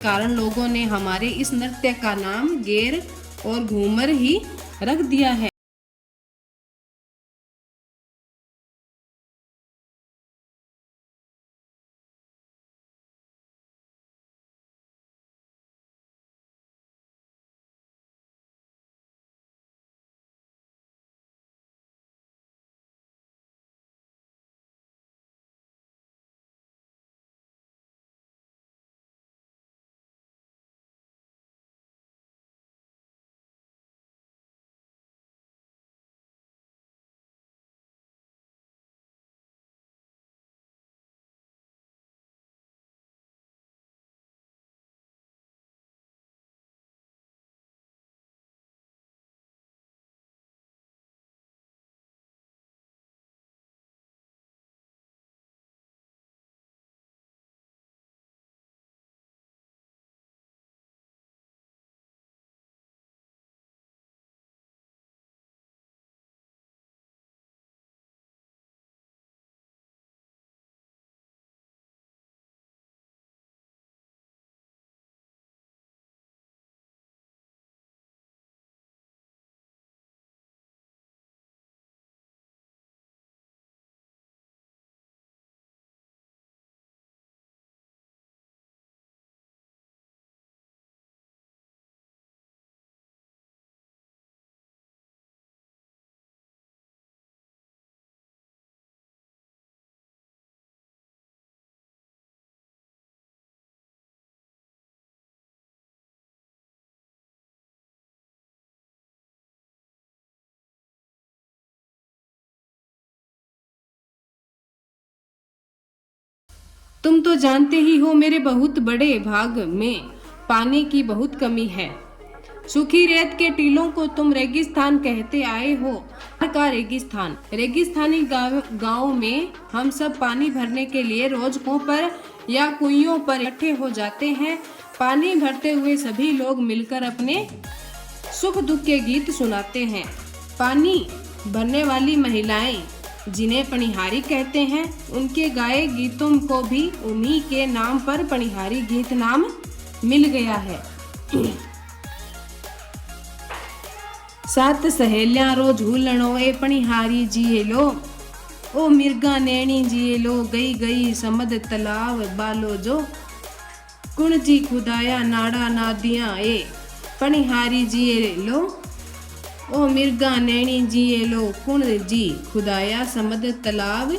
कारण लोगों ने हमारे इस नृत्य का नाम गेर और घूमर ही रख दिया है। तुम तो जानते ही हो मेरे बहुत बड़े भाग में पानी की बहुत कमी है। सूखी रेत के टीलों को तुम रेगिस्तान कहते आए हो। का रेगिस्तान, रेगिस्तानी गाँव में हम सब पानी भरने के लिए रोज कुओं पर या कुइयों पर इकट्ठे हो जाते हैं। पानी भरते हुए सभी लोग मिलकर अपने सुख दुख के गीत सुनाते हैं। पानी भरने वाली महिलाएं, जिन्हें पनिहारी कहते हैं, उनके गाए गीतों को भी उन्हीं के नाम पर पनिहारी गीत नाम मिल गया है। सात सहेलियां रो झूलणो ए पनिहारी जिए लो, ओ मिर्गा नैनी जिए लो, गई गई समद तालाब बालो जो, कुण जी खुदाया नाड़ा नादियां ए पनिहारी जिए लो, ओ मिर्गा नैनी जिए लो, कुण जी खुदाया समद तालाब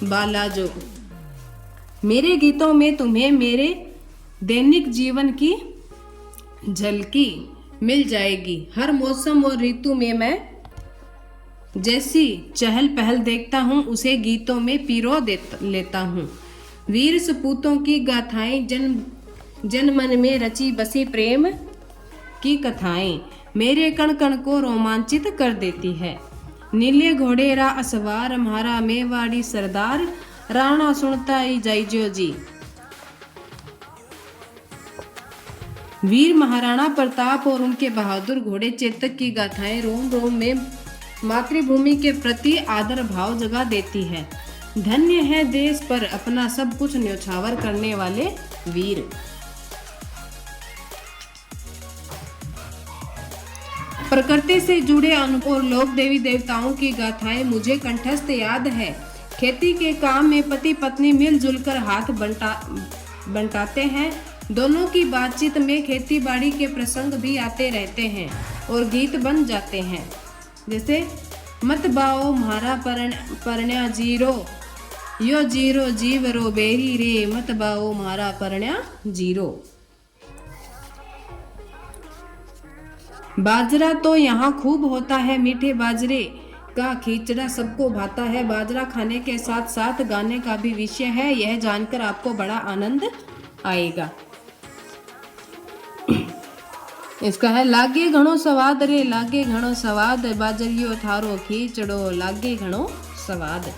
बाला जो। मेरे गीतों में तुम्हें मेरे दैनिक जीवन की झलकी मिल जाएगी। हर मौसम और ऋतु में मैं जैसी चहल पहल देखता हूँ उसे गीतों में पिरो लेता हूँ। वीर सपूतों की गाथाएं, जन मन में रची बसी प्रेम की कथाएं मेरे कण कण को रोमांचित कर देती है। नीले घोड़े रा असवार हमारा मेवाड़ी सरदार, राणा सुनता ही जाइजो जी। वीर महाराणा प्रताप और उनके बहादुर घोड़े चेतक की गाथाएं रोम रोम में मातृभूमि के प्रति आदर भाव जगा देती है। धन्य है देश पर अपना सब कुछ न्यौछावर करने वाले वीर। प्रकृति से जुड़े और लोक देवी देवताओं की गाथाएं मुझे कंठस्थ याद है। खेती के काम में पति पत्नी मिलजुल कर हाथ बंटाते हैं। दोनों की बातचीत में खेती बाड़ी के प्रसंग भी आते रहते हैं और गीत बन जाते हैं, जैसे मत बाओ म्हारा परण्या जीरो, यो जीरो जीव रो बेरी रे, मत बाओ म्हारा परण्या जीरो। बाजरा तो यहाँ खूब होता है, मीठे बाजरे का खिचड़ा सबको भाता है। बाजरा खाने के साथ साथ गाने का भी विषय है, यह जानकर आपको बड़ा आनंद आएगा। इसका है लागे घणो स्वाद रे, लागे घणो स्वाद, बाजरियो थारो खिचड़ो लागे घणो स्वाद।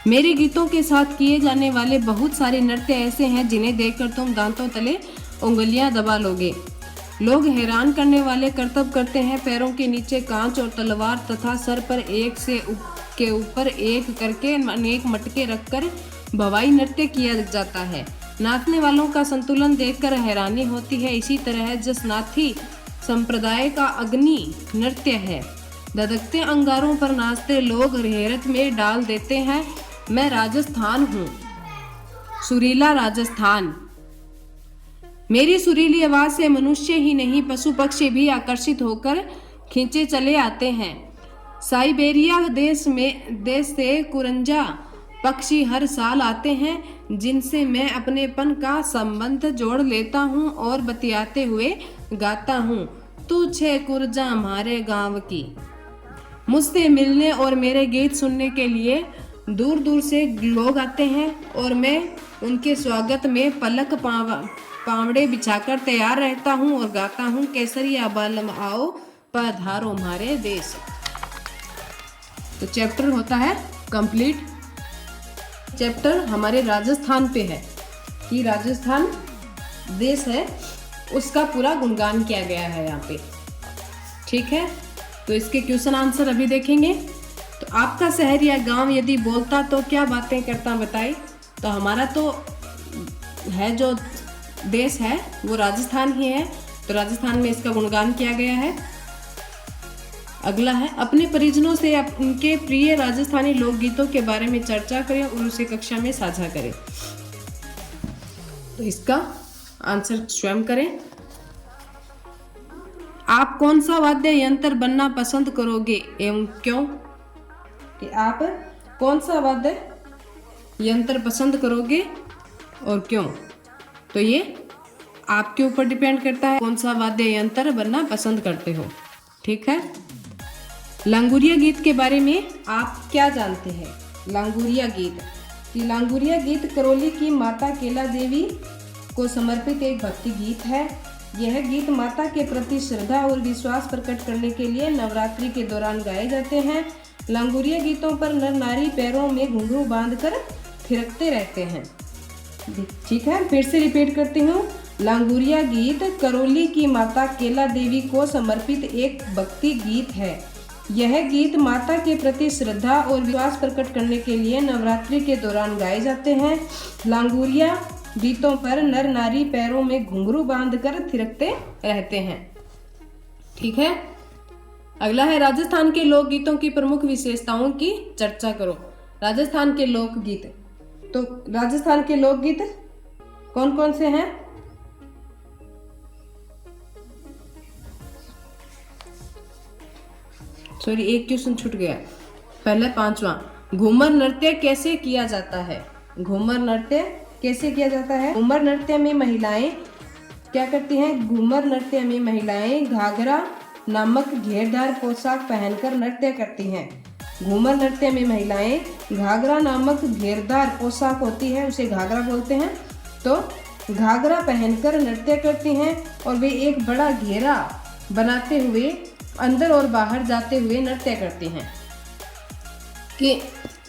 मेरे गीतों के साथ किए जाने वाले बहुत सारे नृत्य ऐसे हैं जिन्हें देखकर तुम दांतों तले उंगलियां दबा लोगे। लोग हैरान करने वाले करतब करते हैं। पैरों के नीचे कांच और तलवार तथा सर पर एक के ऊपर एक करके अनेक मटके रखकर भवाई नृत्य किया जाता है। नाचने वालों का संतुलन देखकर हैरानी होती है। इसी तरह जसनाथी संप्रदाय का अग्नि नृत्य है। धधकते अंगारों पर नाचते लोग हैरत में डाल देते हैं। मैं राजस्थान हूँ, सुरीला राजस्थान। मेरी सुरीली आवाज से मनुष्य ही नहीं पशु पक्षी भी आकर्षित होकर खींचे चले आते हैं। साइबेरिया देश से कुरंजा पक्षी हर साल आते हैं, जिनसे मैं अपनेपन का संबंध जोड़ लेता हूँ और बतियाते हुए गाता हूँ, तू छे कुरजा हमारे गांव की। मुझसे मिलने और मेरे गीत सुनने के लिए दूर दूर से लोग आते हैं और मैं उनके स्वागत में पलक पावड़े बिछाकर तैयार रहता हूँ और गाता हूँ, केसरिया बालम आओ पधारो हमारे देश। तो चैप्टर होता है कंप्लीट। चैप्टर हमारे राजस्थान पे है कि राजस्थान देश है, उसका पूरा गुणगान किया गया है यहाँ पे। ठीक है, तो इसके क्वेश्चन आंसर अभी देखेंगे। तो आपका शहर या गांव यदि बोलता तो क्या बातें करता बताइए। तो हमारा तो है जो देश है वो राजस्थान ही है, तो राजस्थान में इसका गुणगान किया गया है। अगला है अपने परिजनों से उनके प्रिय राजस्थानी लोकगीतों के बारे में चर्चा करें और उसे कक्षा में साझा करें। तो इसका आंसर स्वयं करें। आप कौन सा वाद्य यंत्र बनना पसंद करोगे एवं क्यों? कि आप कौन सा वाद्य यंत्र पसंद करोगे और क्यों? तो ये आपके ऊपर डिपेंड करता है कौन सा वाद्य यंत्र बनना पसंद करते हो। ठीक है, लांगुरिया गीत के बारे में आप क्या जानते हैं? लांगुरिया गीत कि लांगुरिया गीत करौली की माता केला देवी को समर्पित एक भक्ति गीत है। यह गीत माता के प्रति श्रद्धा और विश्वास प्रकट करने के लिए नवरात्रि के दौरान गाए जाते हैं। लांगुरिया गीतों पर नर नारी पैरों में घुंघरू बांधकर थिरकते रहते हैं। ठीक है, फिर से रिपीट करती हूँ। लांगुरिया गीत करौली की माता केला देवी को समर्पित एक भक्ति गीत है। यह गीत माता के प्रति श्रद्धा और विश्वास प्रकट करने के लिए नवरात्रि के दौरान गाए जाते हैं। लांगुरिया गीतों पर नर नारी पैरों में घुंघरू बांधकर थिरकते रहते हैं। ठीक है, अगला है राजस्थान के लोकगीतों की प्रमुख विशेषताओं की चर्चा करो। राजस्थान के लोकगीत, तो राजस्थान के लोकगीत कौन कौन से हैं? सॉरी, एक क्वेश्चन छूट गया। पहले 5वां, घूमर नृत्य कैसे किया जाता है? घूमर नृत्य कैसे किया जाता है? घूमर नृत्य में महिलाएं क्या करती हैं? घूमर नृत्य में महिलाएं घाघरा नामक घेरदार पोशाक पहनकर नृत्य करती हैं। घूमर नृत्य में महिलाएं घाघरा नामक घेरदार पोशाक होती है, उसे घाघरा बोलते हैं। तो घाघरा पहनकर नृत्य करती हैं और वे एक बड़ा घेरा बनाते हुए अंदर और बाहर जाते हुए नृत्य करती हैं। कि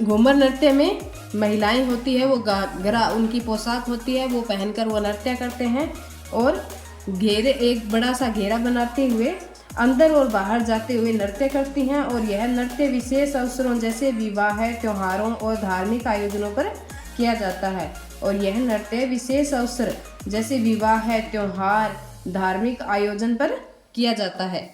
घूमर नृत्य में महिलाएं होती है, वो घाघरा उनकी पोशाक होती है, वो पहनकर वो नृत्य करते हैं और घेरे एक बड़ा सा घेरा बनाते हुए अंदर और बाहर जाते हुए नृत्य करती हैं। और यह नृत्य विशेष अवसरों जैसे विवाह, त्योहारों और धार्मिक आयोजनों पर किया जाता है। और यह नृत्य विशेष अवसर जैसे विवाह, त्योहार, धार्मिक आयोजन पर किया जाता है।